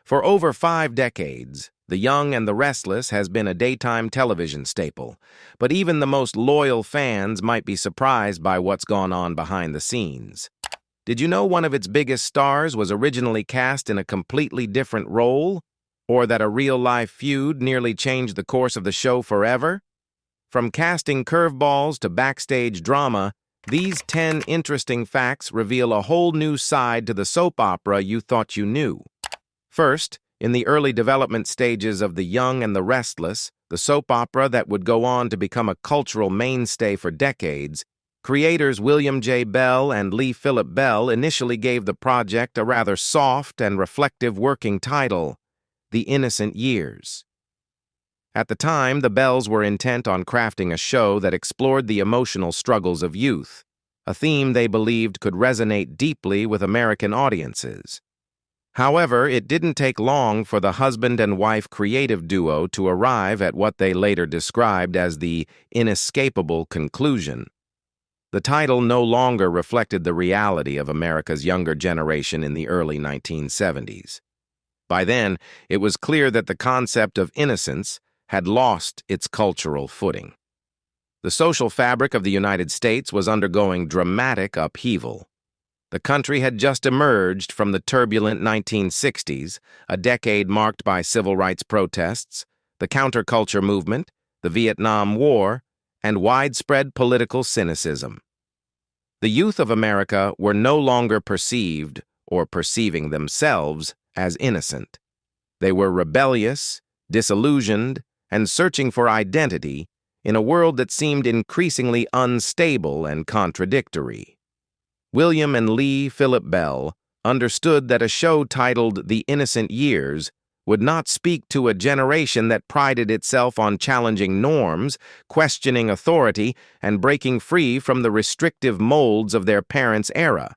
For over 5 decades, The Young and the Restless has been a daytime television staple, but even the most loyal fans might be surprised by what's gone on behind the scenes. Did you know one of its biggest stars was originally cast in a completely different role? Or that a real-life feud nearly changed the course of the show forever? From casting curveballs to backstage drama, these 10 interesting facts reveal a whole new side to the soap opera you thought you knew. First, in the early development stages of The Young and the Restless, the soap opera that would go on to become a cultural mainstay for decades, creators William J. Bell and Lee Philip Bell initially gave the project a rather soft and reflective working title, The Innocent Years. At the time, the Bells were intent on crafting a show that explored the emotional struggles of youth, a theme they believed could resonate deeply with American audiences. However, it didn't take long for the husband and wife creative duo to arrive at what they later described as the inescapable conclusion. The title no longer reflected the reality of America's younger generation in the early 1970s. By then, it was clear that the concept of innocence had lost its cultural footing. The social fabric of the United States was undergoing dramatic upheaval. The country had just emerged from the turbulent 1960s, a decade marked by civil rights protests, the counterculture movement, the Vietnam War, and widespread political cynicism. The youth of America were no longer perceived or perceiving themselves as innocent. They were rebellious, disillusioned, and searching for identity in a world that seemed increasingly unstable and contradictory. William and Lee Philip Bell understood that a show titled The Innocent Years would not speak to a generation that prided itself on challenging norms, questioning authority, and breaking free from the restrictive molds of their parents' era.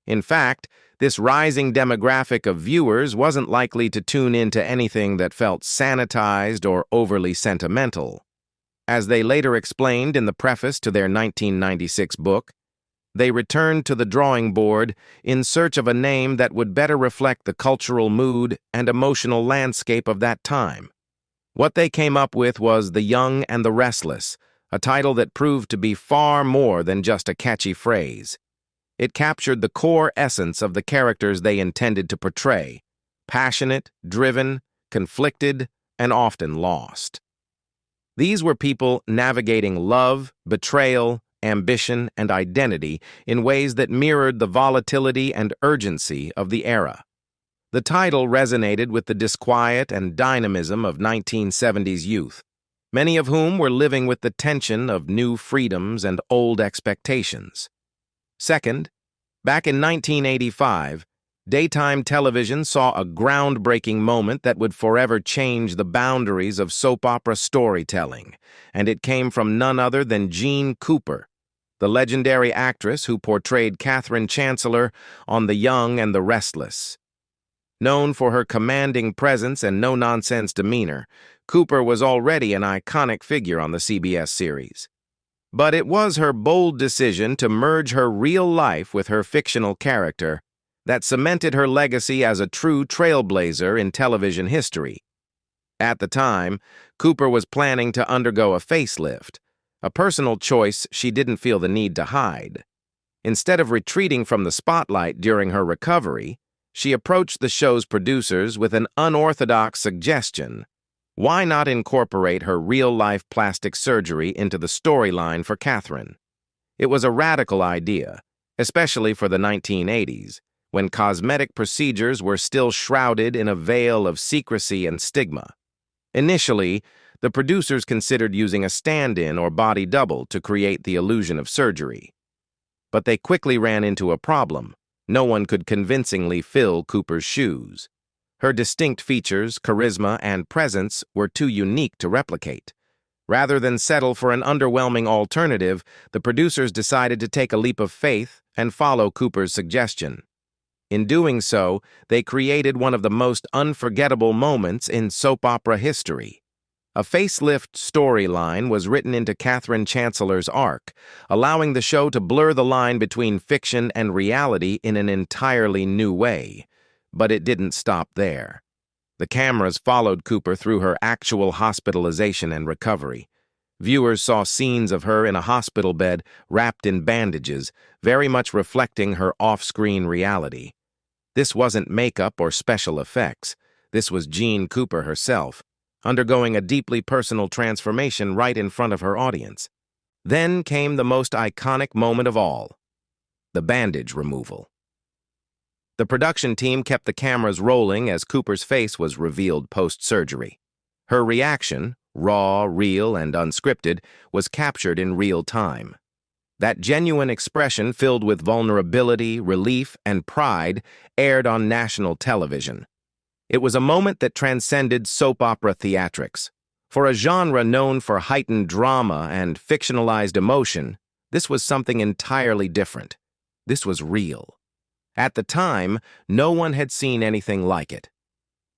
In fact, this rising demographic of viewers wasn't likely to tune into anything that felt sanitized or overly sentimental. As they later explained in the preface to their 1996 book, they returned to the drawing board in search of a name that would better reflect the cultural mood and emotional landscape of that time. What they came up with was The Young and the Restless, a title that proved to be far more than just a catchy phrase. It captured the core essence of the characters they intended to portray: passionate, driven, conflicted, and often lost. These were people navigating love, betrayal, ambition, and identity in ways that mirrored the volatility and urgency of the era. The title resonated with the disquiet and dynamism of 1970s youth, many of whom were living with the tension of new freedoms and old expectations. Second, back in 1985, daytime television saw a groundbreaking moment that would forever change the boundaries of soap opera storytelling, and it came from none other than Jean Cooper, the legendary actress who portrayed Catherine Chancellor on The Young and the Restless. Known for her commanding presence and no-nonsense demeanor, Cooper was already an iconic figure on the CBS series. But it was her bold decision to merge her real life with her fictional character that cemented her legacy as a true trailblazer in television history. At the time, Cooper was planning to undergo a facelift, a personal choice she didn't feel the need to hide. Instead of retreating from the spotlight during her recovery, she approached the show's producers with an unorthodox suggestion: why not incorporate her real-life plastic surgery into the storyline for Catherine? It was a radical idea, especially for the 1980s, when cosmetic procedures were still shrouded in a veil of secrecy and stigma. Initially, the producers considered using a stand-in or body double to create the illusion of surgery. But they quickly ran into a problem. No one could convincingly fill Cooper's shoes. Her distinct features, charisma, and presence were too unique to replicate. Rather than settle for an underwhelming alternative, the producers decided to take a leap of faith and follow Cooper's suggestion. In doing so, they created one of the most unforgettable moments in soap opera history. A facelift storyline was written into Catherine Chancellor's arc, allowing the show to blur the line between fiction and reality in an entirely new way. But it didn't stop there. The cameras followed Cooper through her actual hospitalization and recovery. Viewers saw scenes of her in a hospital bed wrapped in bandages, very much reflecting her off-screen reality. This wasn't makeup or special effects. This was Jean Cooper herself, undergoing a deeply personal transformation right in front of her audience. Then came the most iconic moment of all, the bandage removal. The production team kept the cameras rolling as Cooper's face was revealed post-surgery. Her reaction, raw, real, and unscripted, was captured in real time. That genuine expression filled with vulnerability, relief, and pride aired on national television. It was a moment that transcended soap opera theatrics. For a genre known for heightened drama and fictionalized emotion, this was something entirely different. This was real. At the time, no one had seen anything like it.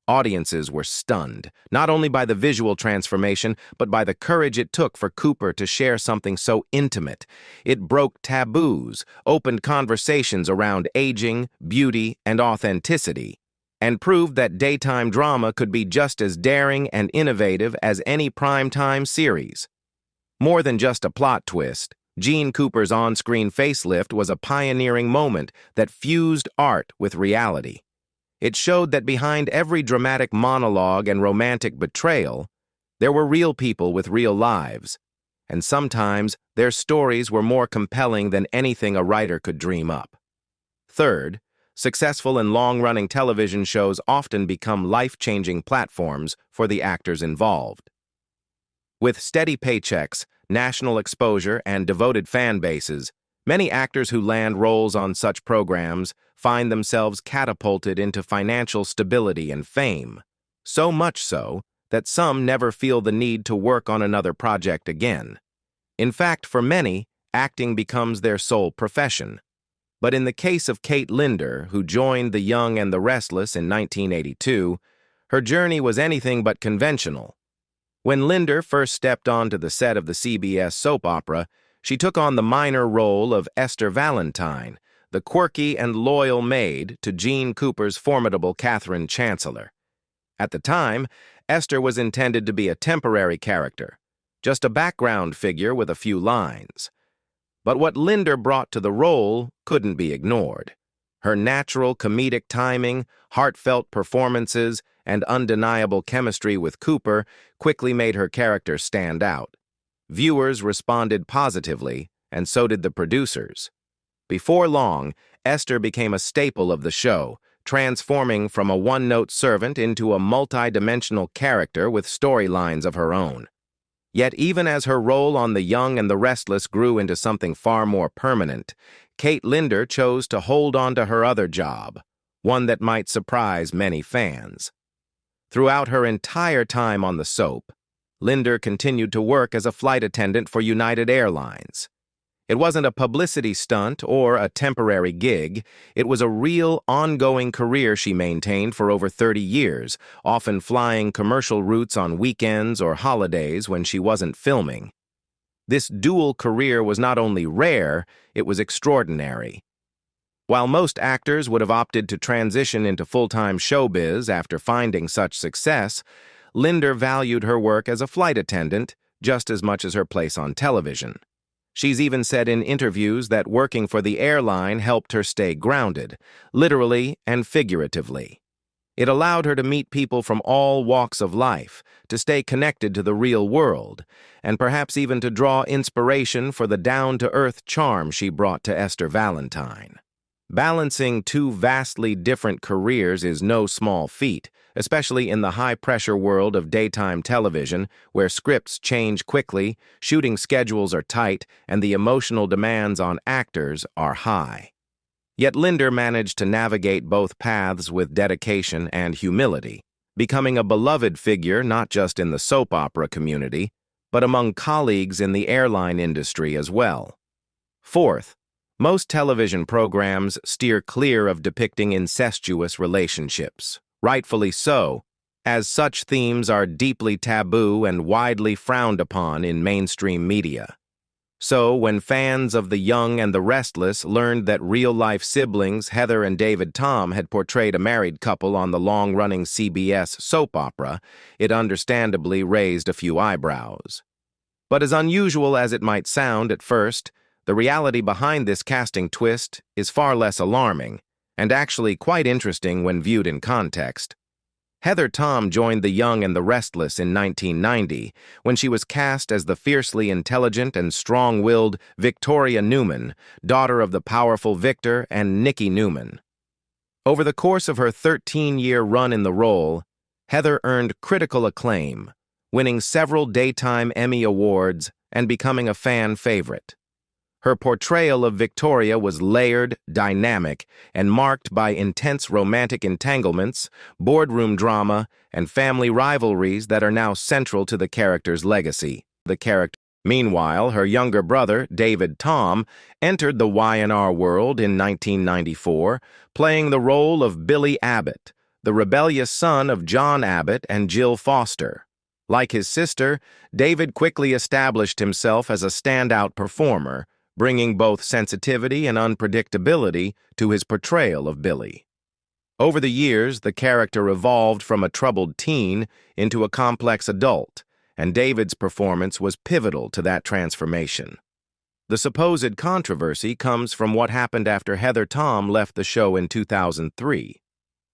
Audiences were stunned, not only by the visual transformation, but by the courage it took for Cooper to share something so intimate. It broke taboos, opened conversations around aging, beauty, and authenticity, and proved that daytime drama could be just as daring and innovative as any primetime series. More than just a plot twist, Jean Cooper's on-screen facelift was a pioneering moment that fused art with reality. It showed that behind every dramatic monologue and romantic betrayal, there were real people with real lives, and sometimes their stories were more compelling than anything a writer could dream up. Third, successful and long-running television shows often become life-changing platforms for the actors involved. With steady paychecks, national exposure, and devoted fan bases, many actors who land roles on such programs find themselves catapulted into financial stability and fame, so much so that some never feel the need to work on another project again. In fact, for many, acting becomes their sole profession. But in the case of Kate Linder, who joined The Young and the Restless in 1982, her journey was anything but conventional. When Linder first stepped onto the set of the CBS soap opera, she took on the minor role of Esther Valentine, the quirky and loyal maid to Jean Cooper's formidable Catherine Chancellor. At the time, Esther was intended to be a temporary character, just a background figure with a few lines. But what Linder brought to the role couldn't be ignored. Her natural comedic timing, heartfelt performances, and undeniable chemistry with Cooper quickly made her character stand out. Viewers responded positively, and so did the producers. Before long, Esther became a staple of the show, transforming from a one-note servant into a multi-dimensional character with storylines of her own. Yet even as her role on The Young and the Restless grew into something far more permanent, Kate Linder chose to hold on to her other job, one that might surprise many fans. Throughout her entire time on the soap, Linder continued to work as a flight attendant for United Airlines. It wasn't a publicity stunt or a temporary gig. It was a real, ongoing career she maintained for over 30 years, often flying commercial routes on weekends or holidays when she wasn't filming. This dual career was not only rare, it was extraordinary. While most actors would have opted to transition into full-time showbiz after finding such success, Linder valued her work as a flight attendant just as much as her place on television. She's even said in interviews that working for the airline helped her stay grounded, literally and figuratively. It allowed her to meet people from all walks of life, to stay connected to the real world, and perhaps even to draw inspiration for the down-to-earth charm she brought to Esther Valentine. Balancing two vastly different careers is no small feat, especially in the high-pressure world of daytime television, where scripts change quickly, shooting schedules are tight, and the emotional demands on actors are high. Yet Linder managed to navigate both paths with dedication and humility, becoming a beloved figure not just in the soap opera community, but among colleagues in the airline industry as well. Fourth, most television programs steer clear of depicting incestuous relationships. Rightfully so, as such themes are deeply taboo and widely frowned upon in mainstream media. So, when fans of The Young and the Restless learned that real-life siblings Heather and David Tom had portrayed a married couple on the long-running CBS soap opera, it understandably raised a few eyebrows. But as unusual as it might sound at first, the reality behind this casting twist is far less alarming, and actually quite interesting when viewed in context. Heather Tom joined The Young and the Restless in 1990 when she was cast as the fiercely intelligent and strong-willed Victoria Newman, daughter of the powerful Victor and Nikki Newman. Over the course of her 13-year run in the role, Heather earned critical acclaim, winning several Daytime Emmy Awards and becoming a fan favorite. Her portrayal of Victoria was layered, dynamic, and marked by intense romantic entanglements, boardroom drama, and family rivalries that are now central to the character's legacy. Meanwhile, her younger brother, David Tom, entered the Y&R world in 1994, playing the role of Billy Abbott, the rebellious son of John Abbott and Jill Foster. Like his sister, David quickly established himself as a standout performer, bringing both sensitivity and unpredictability to his portrayal of Billy. Over the years, the character evolved from a troubled teen into a complex adult, and David's performance was pivotal to that transformation. The supposed controversy comes from what happened after Heather Tom left the show in 2003.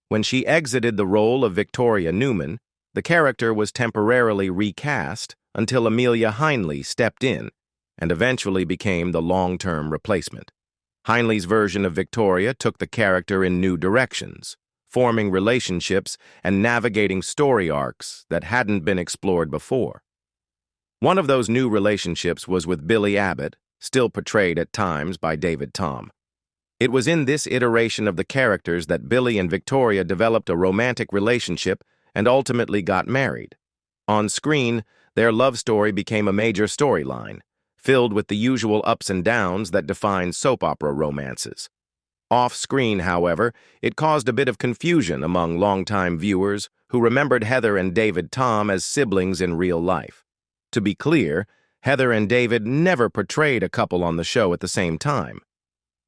When she exited the role of Victoria Newman, the character was temporarily recast until Amelia Heinle stepped in and eventually became the long-term replacement. Heinle's version of Victoria took the character in new directions, forming relationships and navigating story arcs that hadn't been explored before. One of those new relationships was with Billy Abbott, still portrayed at times by David Tom. It was in this iteration of the characters that Billy and Victoria developed a romantic relationship and ultimately got married. On screen, their love story became a major storyline, filled with the usual ups and downs that define soap opera romances. Off-screen, however, it caused a bit of confusion among longtime viewers who remembered Heather and David Tom as siblings in real life. To be clear, Heather and David never portrayed a couple on the show at the same time.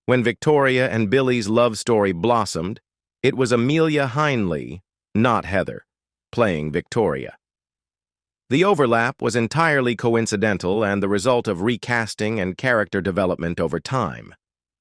When Victoria and Billy's love story blossomed, it was Amelia Heinle, not Heather, playing Victoria. The overlap was entirely coincidental and the result of recasting and character development over time.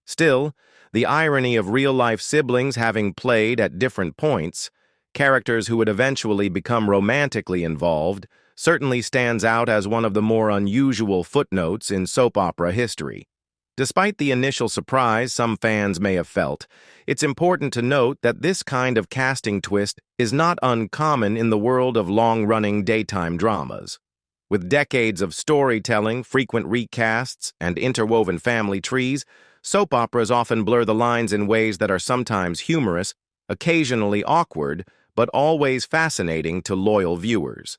Still, the irony of real-life siblings having played at different points, characters who would eventually become romantically involved, certainly stands out as one of the more unusual footnotes in soap opera history. Despite the initial surprise some fans may have felt, it's important to note that this kind of casting twist is not uncommon in the world of long-running daytime dramas. With decades of storytelling, frequent recasts, and interwoven family trees, soap operas often blur the lines in ways that are sometimes humorous, occasionally awkward, but always fascinating to loyal viewers.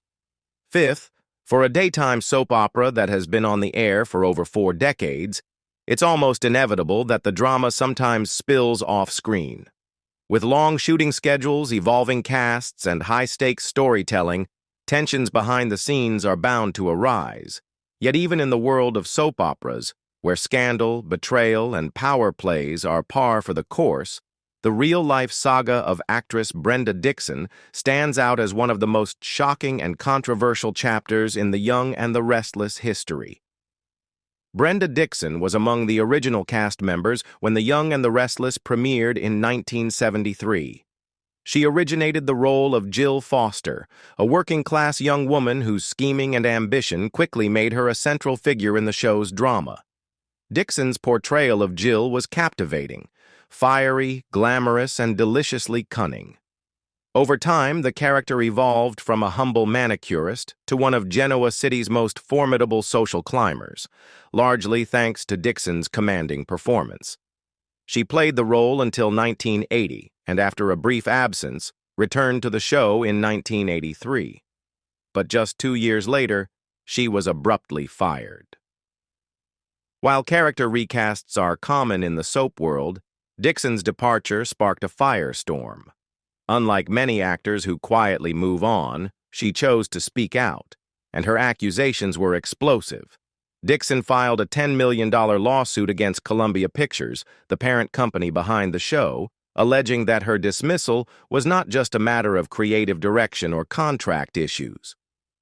Fifth, for a daytime soap opera that has been on the air for over 4 decades, it's almost inevitable that the drama sometimes spills off-screen. With long shooting schedules, evolving casts, and high-stakes storytelling, tensions behind the scenes are bound to arise. Yet even in the world of soap operas, where scandal, betrayal, and power plays are par for the course, the real-life saga of actress Brenda Dixon stands out as one of the most shocking and controversial chapters in The Young and the Restless history. Brenda Dixon was among the original cast members when The Young and the Restless premiered in 1973. She originated the role of Jill Foster, a working-class young woman whose scheming and ambition quickly made her a central figure in the show's drama. Dixon's portrayal of Jill was captivating, fiery, glamorous, and deliciously cunning. Over time, the character evolved from a humble manicurist to one of Genoa City's most formidable social climbers, largely thanks to Dixon's commanding performance. She played the role until 1980, and after a brief absence, returned to the show in 1983. But just 2 years later, she was abruptly fired. While character recasts are common in the soap world, Dixon's departure sparked a firestorm. Unlike many actors who quietly move on, she chose to speak out, and her accusations were explosive. Dixon filed a $10 million lawsuit against Columbia Pictures, the parent company behind the show, alleging that her dismissal was not just a matter of creative direction or contract issues.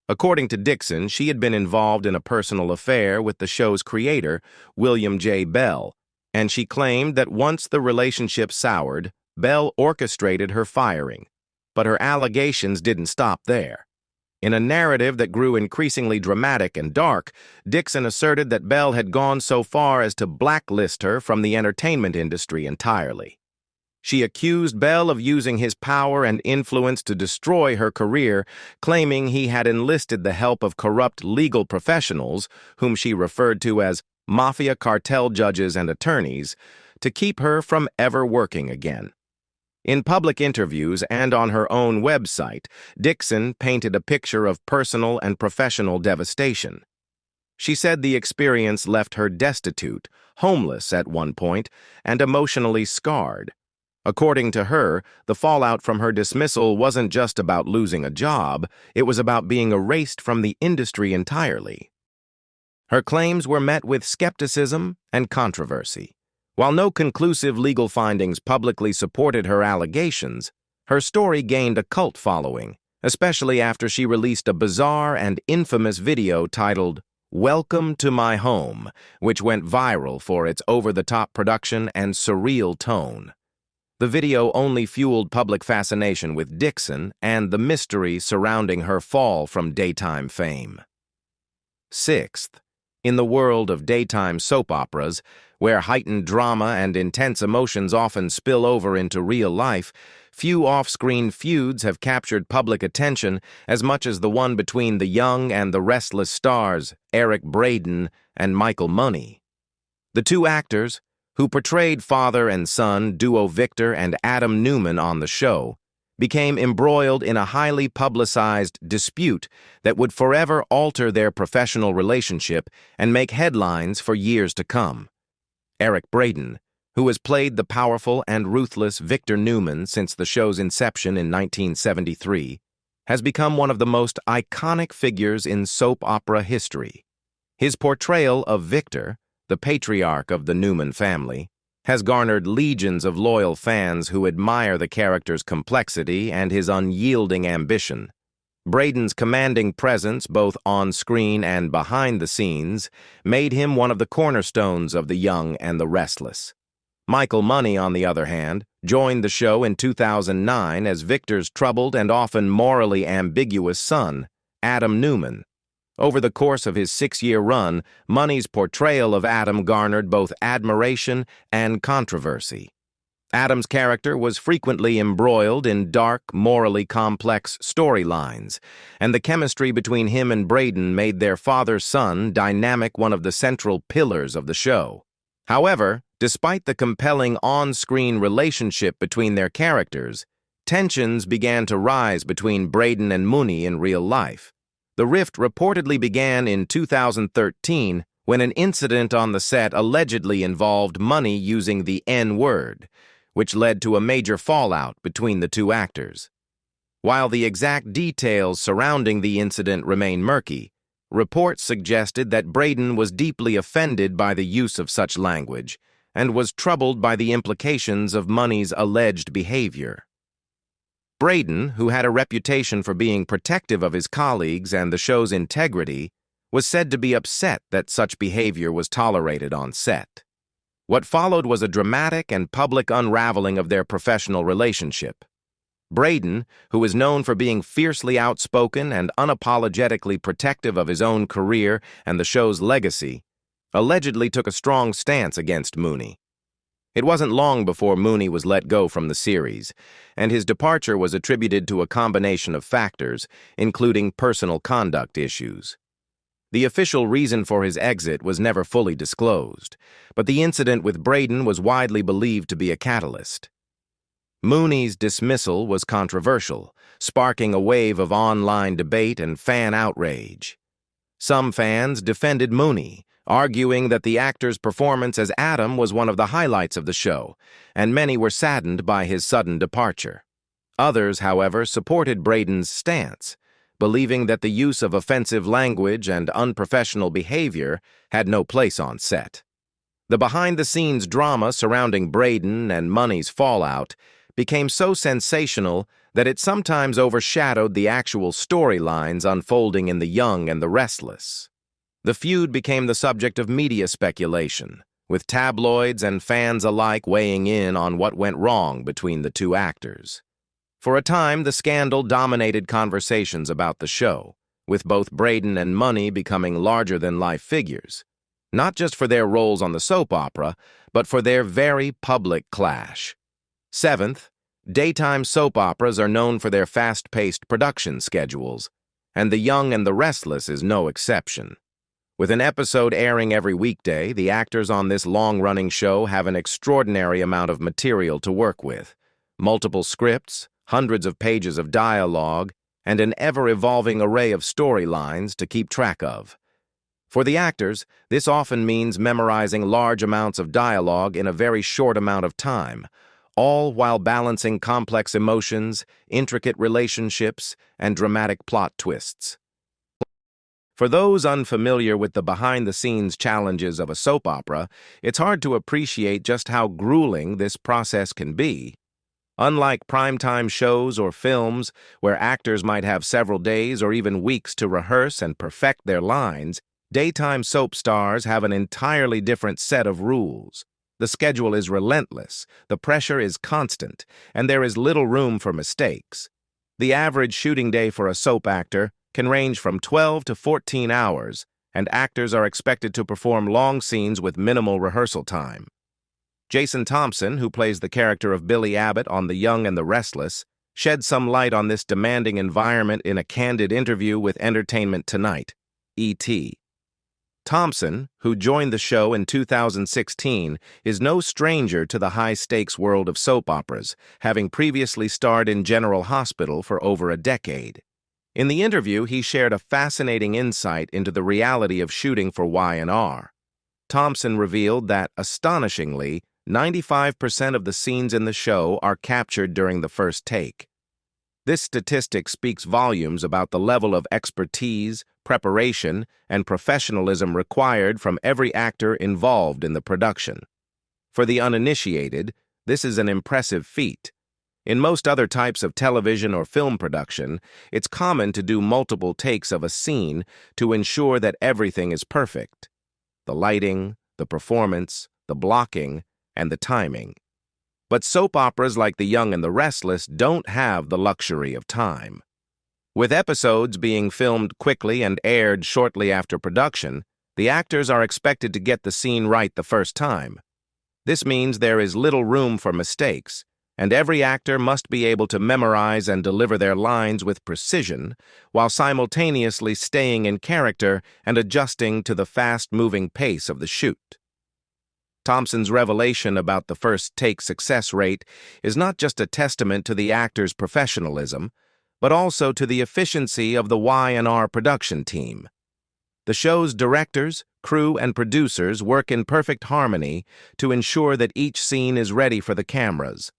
According to Dixon, she had been involved in a personal affair with the show's creator, William J. Bell, and she claimed that once the relationship soured, Bell orchestrated her firing. But her allegations didn't stop there. In a narrative that grew increasingly dramatic and dark, Dixon asserted that Bell had gone so far as to blacklist her from the entertainment industry entirely. She accused Bell of using his power and influence to destroy her career, claiming he had enlisted the help of corrupt legal professionals, whom she referred to as mafia cartel judges and attorneys, to keep her from ever working again. In public interviews and on her own website, Dixon painted a picture of personal and professional devastation. She said the experience left her destitute, homeless at one point, and emotionally scarred. According to her, the fallout from her dismissal wasn't just about losing a job, it was about being erased from the industry entirely. Her claims were met with skepticism and controversy. While no conclusive legal findings publicly supported her allegations, her story gained a cult following, especially after she released a bizarre and infamous video titled "Welcome to My Home," which went viral for its over-the-top production and surreal tone. The video only fueled public fascination with Dixon and the mystery surrounding her fall from daytime fame. Sixth, in the world of daytime soap operas, where heightened drama and intense emotions often spill over into real life, few off-screen feuds have captured public attention as much as the one between the young and the restless stars, Eric Braeden and Michael Money. The two actors, who portrayed father and son duo Victor and Adam Newman on the show, became embroiled in a highly publicized dispute that would forever alter their professional relationship and make headlines for years to come. Eric Braeden, who has played the powerful and ruthless Victor Newman since the show's inception in 1973, has become one of the most iconic figures in soap opera history. His portrayal of Victor, the patriarch of the Newman family, has garnered legions of loyal fans who admire the character's complexity and his unyielding ambition. Braden's commanding presence both on screen and behind the scenes made him one of the cornerstones of The Young and the Restless. Michael Money, on the other hand, joined the show in 2009 as Victor's troubled and often morally ambiguous son, Adam Newman. Over the course of his 6-year run, Money's portrayal of Adam garnered both admiration and controversy. Adam's character was frequently embroiled in dark, morally complex storylines, and the chemistry between him and Braeden made their father-son dynamic one of the central pillars of the show. However, despite the compelling on-screen relationship between their characters, tensions began to rise between Braeden and Money in real life. The rift reportedly began in 2013 when an incident on the set allegedly involved Money using the N-word, which led to a major fallout between the two actors. While the exact details surrounding the incident remain murky, reports suggested that Braeden was deeply offended by the use of such language and was troubled by the implications of Money's alleged behavior. Braeden, who had a reputation for being protective of his colleagues and the show's integrity, was said to be upset that such behavior was tolerated on set. What followed was a dramatic and public unraveling of their professional relationship. Braeden, who is known for being fiercely outspoken and unapologetically protective of his own career and the show's legacy, allegedly took a strong stance against Money. It wasn't long before Money was let go from the series, and his departure was attributed to a combination of factors, including personal conduct issues. The official reason for his exit was never fully disclosed, but the incident with Braeden was widely believed to be a catalyst. Money's dismissal was controversial, sparking a wave of online debate and fan outrage. Some fans defended Money, arguing that the actor's performance as Adam was one of the highlights of the show, and many were saddened by his sudden departure. Others, however, supported Braden's stance, believing that the use of offensive language and unprofessional behavior had no place on set. The behind-the-scenes drama surrounding Braden and Money's fallout became so sensational that it sometimes overshadowed the actual storylines unfolding in The Young and the Restless. The feud became the subject of media speculation, with tabloids and fans alike weighing in on what went wrong between the two actors. For a time, the scandal dominated conversations about the show, with both Braden and Money becoming larger-than-life figures, not just for their roles on the soap opera, but for their very public clash. Seventh, daytime soap operas are known for their fast-paced production schedules, and The Young and the Restless is no exception. With an episode airing every weekday, the actors on this long-running show have an extraordinary amount of material to work with. Multiple scripts, hundreds of pages of dialogue, and an ever-evolving array of storylines to keep track of. For the actors, this often means memorizing large amounts of dialogue in a very short amount of time, all while balancing complex emotions, intricate relationships, and dramatic plot twists. For those unfamiliar with the behind-the-scenes challenges of a soap opera, it's hard to appreciate just how grueling this process can be. Unlike primetime shows or films, where actors might have several days or even weeks to rehearse and perfect their lines, daytime soap stars have an entirely different set of rules. The schedule is relentless, the pressure is constant, and there is little room for mistakes. The average shooting day for a soap actor can range from 12 to 14 hours, and actors are expected to perform long scenes with minimal rehearsal time. Jason Thompson, who plays the character of Billy Abbott on The Young and the Restless, shed some light on this demanding environment in a candid interview with Entertainment Tonight, E.T. Thompson, who joined the show in 2016, is no stranger to the high-stakes world of soap operas, having previously starred in General Hospital for over a decade. In the interview, he shared a fascinating insight into the reality of shooting for Y&R. Thompson revealed that, astonishingly, 95% of the scenes in the show are captured during the first take. This statistic speaks volumes about the level of expertise, preparation, and professionalism required from every actor involved in the production. For the uninitiated, this is an impressive feat. In most other types of television or film production, it's common to do multiple takes of a scene to ensure that everything is perfect. The lighting, the performance, the blocking, and the timing. But soap operas like The Young and the Restless don't have the luxury of time. With episodes being filmed quickly and aired shortly after production, the actors are expected to get the scene right the first time. This means there is little room for mistakes, and every actor must be able to memorize and deliver their lines with precision while simultaneously staying in character and adjusting to the fast-moving pace of the shoot. Thompson's revelation about the first-take success rate is not just a testament to the actor's professionalism, but also to the efficiency of the Y&R production team. The show's directors, crew, and producers work in perfect harmony to ensure that each scene is ready for the cameras.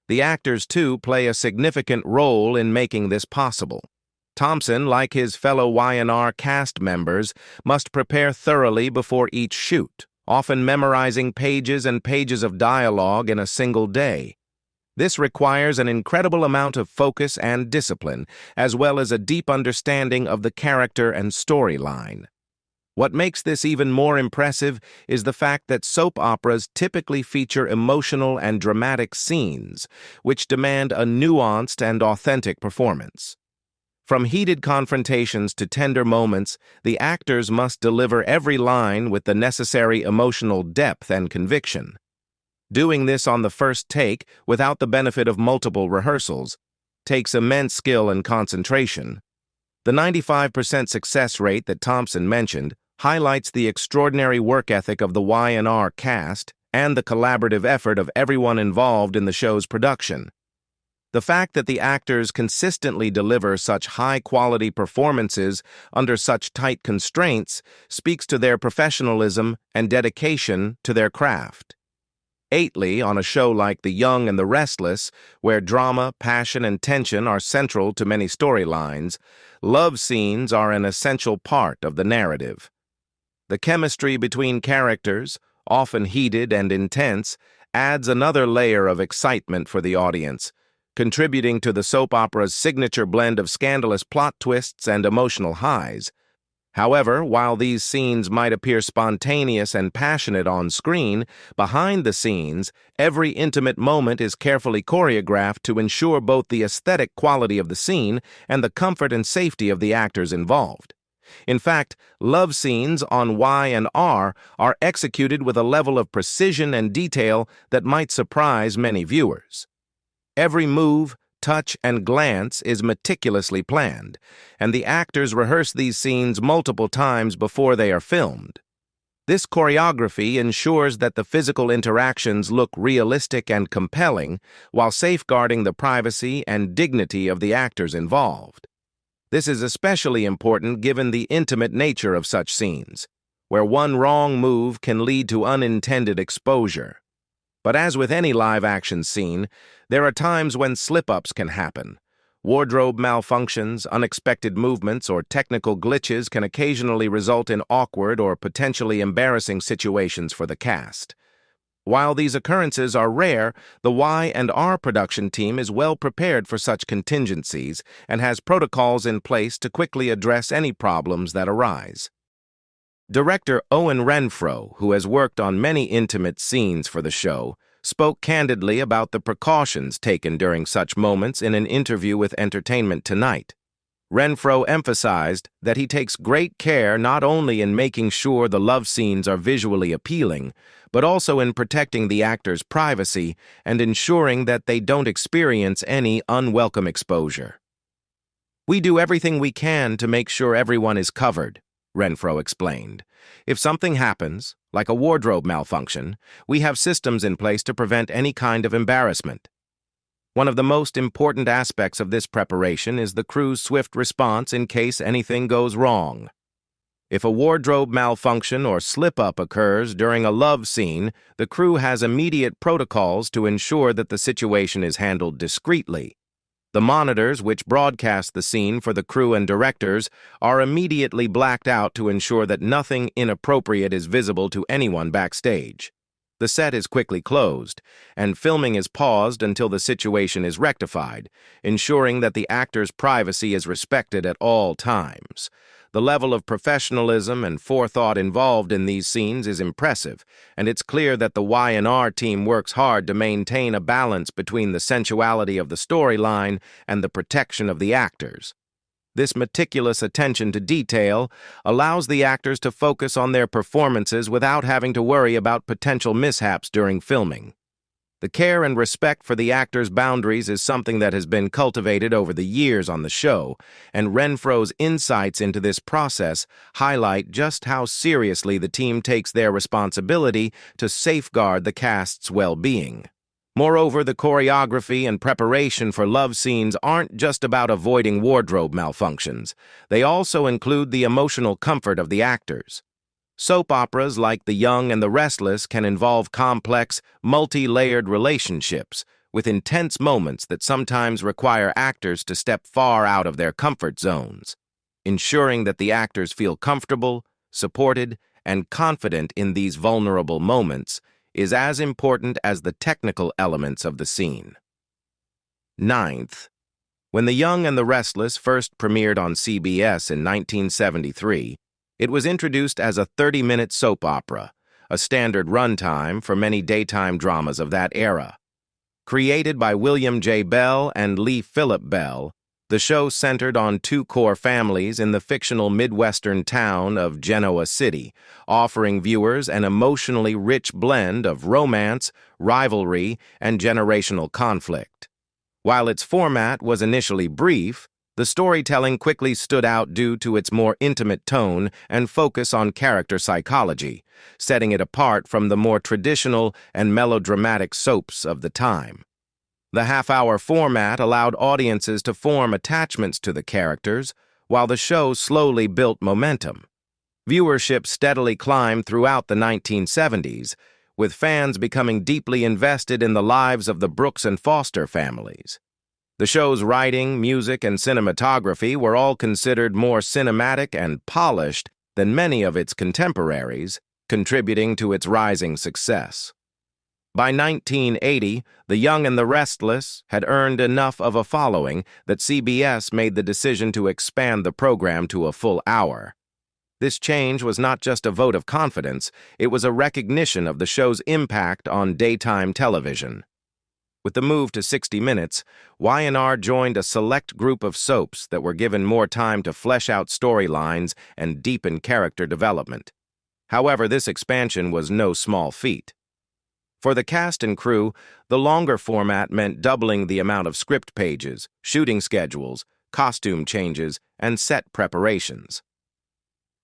The actors, too, play a significant role in making this possible. Thompson, like his fellow Y&R cast members, must prepare thoroughly before each shoot, often memorizing pages and pages of dialogue in a single day. This requires an incredible amount of focus and discipline, as well as a deep understanding of the character and storyline. What makes this even more impressive is the fact that soap operas typically feature emotional and dramatic scenes, which demand a nuanced and authentic performance. From heated confrontations to tender moments, the actors must deliver every line with the necessary emotional depth and conviction. Doing this on the first take, without the benefit of multiple rehearsals, takes immense skill and concentration. The 95% success rate that Thompson mentioned highlights the extraordinary work ethic of the Y&R cast and the collaborative effort of everyone involved in the show's production. The fact that the actors consistently deliver such high-quality performances under such tight constraints speaks to their professionalism and dedication to their craft. Eighthly, on a show like The Young and the Restless, where drama, passion, and tension are central to many storylines, love scenes are an essential part of the narrative. The chemistry between characters, often heated and intense, adds another layer of excitement for the audience, contributing to the soap opera's signature blend of scandalous plot twists and emotional highs. However, while these scenes might appear spontaneous and passionate on screen, behind the scenes, every intimate moment is carefully choreographed to ensure both the aesthetic quality of the scene and the comfort and safety of the actors involved. In fact, love scenes on Y and R are executed with a level of precision and detail that might surprise many viewers. Every move, touch, and glance is meticulously planned, and the actors rehearse these scenes multiple times before they are filmed. This choreography ensures that the physical interactions look realistic and compelling while safeguarding the privacy and dignity of the actors involved. This is especially important given the intimate nature of such scenes, where one wrong move can lead to unintended exposure. But as with any live-action scene, there are times when slip-ups can happen. Wardrobe malfunctions, unexpected movements, or technical glitches can occasionally result in awkward or potentially embarrassing situations for the cast. While these occurrences are rare, the Y&R production team is well prepared for such contingencies and has protocols in place to quickly address any problems that arise. Director Owen Renfro, who has worked on many intimate scenes for the show, spoke candidly about the precautions taken during such moments in an interview with Entertainment Tonight. Renfro emphasized that he takes great care not only in making sure the love scenes are visually appealing, but also in protecting the actors' privacy and ensuring that they don't experience any unwelcome exposure. "We do everything we can to make sure everyone is covered," Renfro explained. "If something happens, like a wardrobe malfunction, we have systems in place to prevent any kind of embarrassment. One of the most important aspects of this preparation is the crew's swift response in case anything goes wrong. If a wardrobe malfunction or slip-up occurs during a love scene, the crew has immediate protocols to ensure that the situation is handled discreetly. The monitors, which broadcast the scene for the crew and directors, are immediately blacked out to ensure that nothing inappropriate is visible to anyone backstage. The set is quickly closed, and filming is paused until the situation is rectified, ensuring that the actors' privacy is respected at all times. The level of professionalism and forethought involved in these scenes is impressive, and it's clear that the Y&R team works hard to maintain a balance between the sensuality of the storyline and the protection of the actors. This meticulous attention to detail allows the actors to focus on their performances without having to worry about potential mishaps during filming. The care and respect for the actors' boundaries is something that has been cultivated over the years on the show, and Renfro's insights into this process highlight just how seriously the team takes their responsibility to safeguard the cast's well-being. Moreover, the choreography and preparation for love scenes aren't just about avoiding wardrobe malfunctions. They also include the emotional comfort of the actors. Soap operas like The Young and the Restless can involve complex, multi-layered relationships, with intense moments that sometimes require actors to step far out of their comfort zones. Ensuring that the actors feel comfortable, supported, and confident in these vulnerable moments is as important as the technical elements of the scene. Ninth, when The Young and the Restless first premiered on CBS in 1973, it was introduced as a 30-minute soap opera, a standard runtime for many daytime dramas of that era. Created by William J. Bell and Lee Phillip Bell, the show centered on two core families in the fictional Midwestern town of Genoa City, offering viewers an emotionally rich blend of romance, rivalry, and generational conflict. While its format was initially brief, the storytelling quickly stood out due to its more intimate tone and focus on character psychology, setting it apart from the more traditional and melodramatic soaps of the time. The half-hour format allowed audiences to form attachments to the characters, while the show slowly built momentum. Viewership steadily climbed throughout the 1970s, with fans becoming deeply invested in the lives of the Brooks and Foster families. The show's writing, music, and cinematography were all considered more cinematic and polished than many of its contemporaries, contributing to its rising success. By 1980, The Young and the Restless had earned enough of a following that CBS made the decision to expand the program to a full hour. This change was not just a vote of confidence, it was a recognition of the show's impact on daytime television. With the move to 60 minutes, Y&R joined a select group of soaps that were given more time to flesh out storylines and deepen character development. However, this expansion was no small feat. For the cast and crew, the longer format meant doubling the amount of script pages, shooting schedules, costume changes, and set preparations.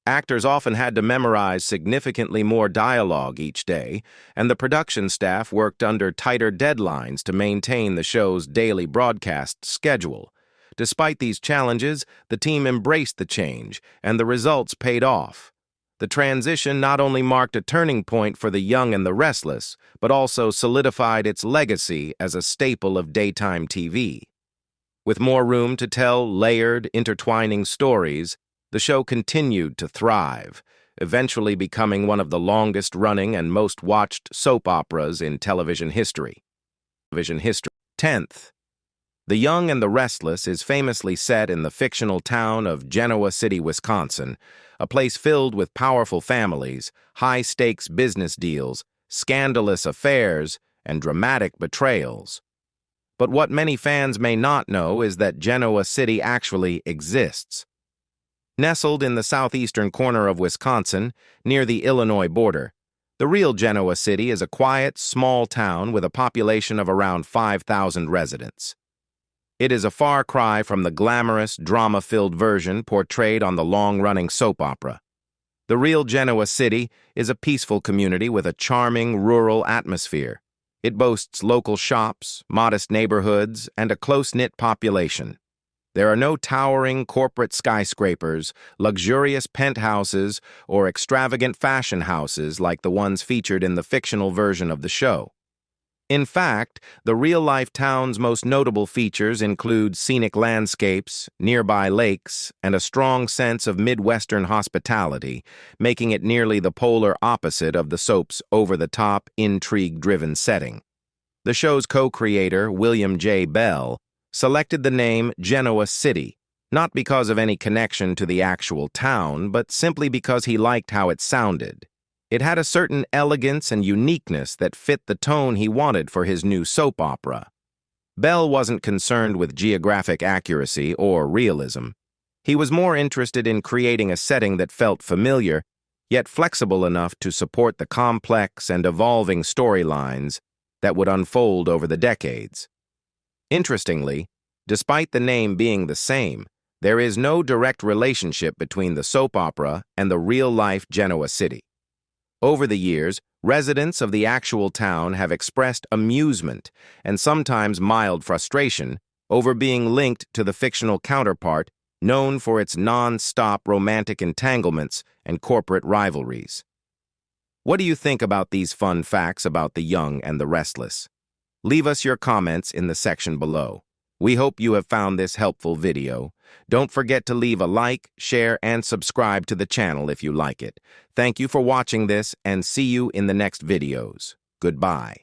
Actors often had to memorize significantly more dialogue each day, and the production staff worked under tighter deadlines to maintain the show's daily broadcast schedule. Despite these challenges, the team embraced the change, and the results paid off. The transition not only marked a turning point for The Young and the Restless, but also solidified its legacy as a staple of daytime TV. With more room to tell layered, intertwining stories, the show continued to thrive, eventually becoming one of the longest-running and most-watched soap operas in television history. 10th. The Young and the Restless is famously set in the fictional town of Genoa City, Wisconsin, a place filled with powerful families, high-stakes business deals, scandalous affairs, and dramatic betrayals. But what many fans may not know is that Genoa City actually exists. Nestled in the southeastern corner of Wisconsin, near the Illinois border, the real Genoa City is a quiet, small town with a population of around 5,000 residents. It is a far cry from the glamorous, drama-filled version portrayed on the long-running soap opera. The real Genoa City is a peaceful community with a charming, rural atmosphere. It boasts local shops, modest neighborhoods, and a close-knit population. There are no towering corporate skyscrapers, luxurious penthouses, or extravagant fashion houses like the ones featured in the fictional version of the show. In fact, the real-life town's most notable features include scenic landscapes, nearby lakes, and a strong sense of Midwestern hospitality, making it nearly the polar opposite of the soap's over-the-top, intrigue-driven setting. The show's co-creator, William J. Bell, selected the name Genoa City, not because of any connection to the actual town, but simply because he liked how it sounded. It had a certain elegance and uniqueness that fit the tone he wanted for his new soap opera. Bell wasn't concerned with geographic accuracy or realism. He was more interested in creating a setting that felt familiar, yet flexible enough to support the complex and evolving storylines that would unfold over the decades. Interestingly, despite the name being the same, there is no direct relationship between the soap opera and the real-life Genoa City. Over the years, residents of the actual town have expressed amusement and sometimes mild frustration over being linked to the fictional counterpart known for its non-stop romantic entanglements and corporate rivalries. What do you think about these fun facts about The Young and the Restless? Leave us your comments in the section below. We hope you have found this helpful video. Don't forget to leave a like, share, and subscribe to the channel if you like it. Thank you for watching this, and see you in the next videos. Goodbye.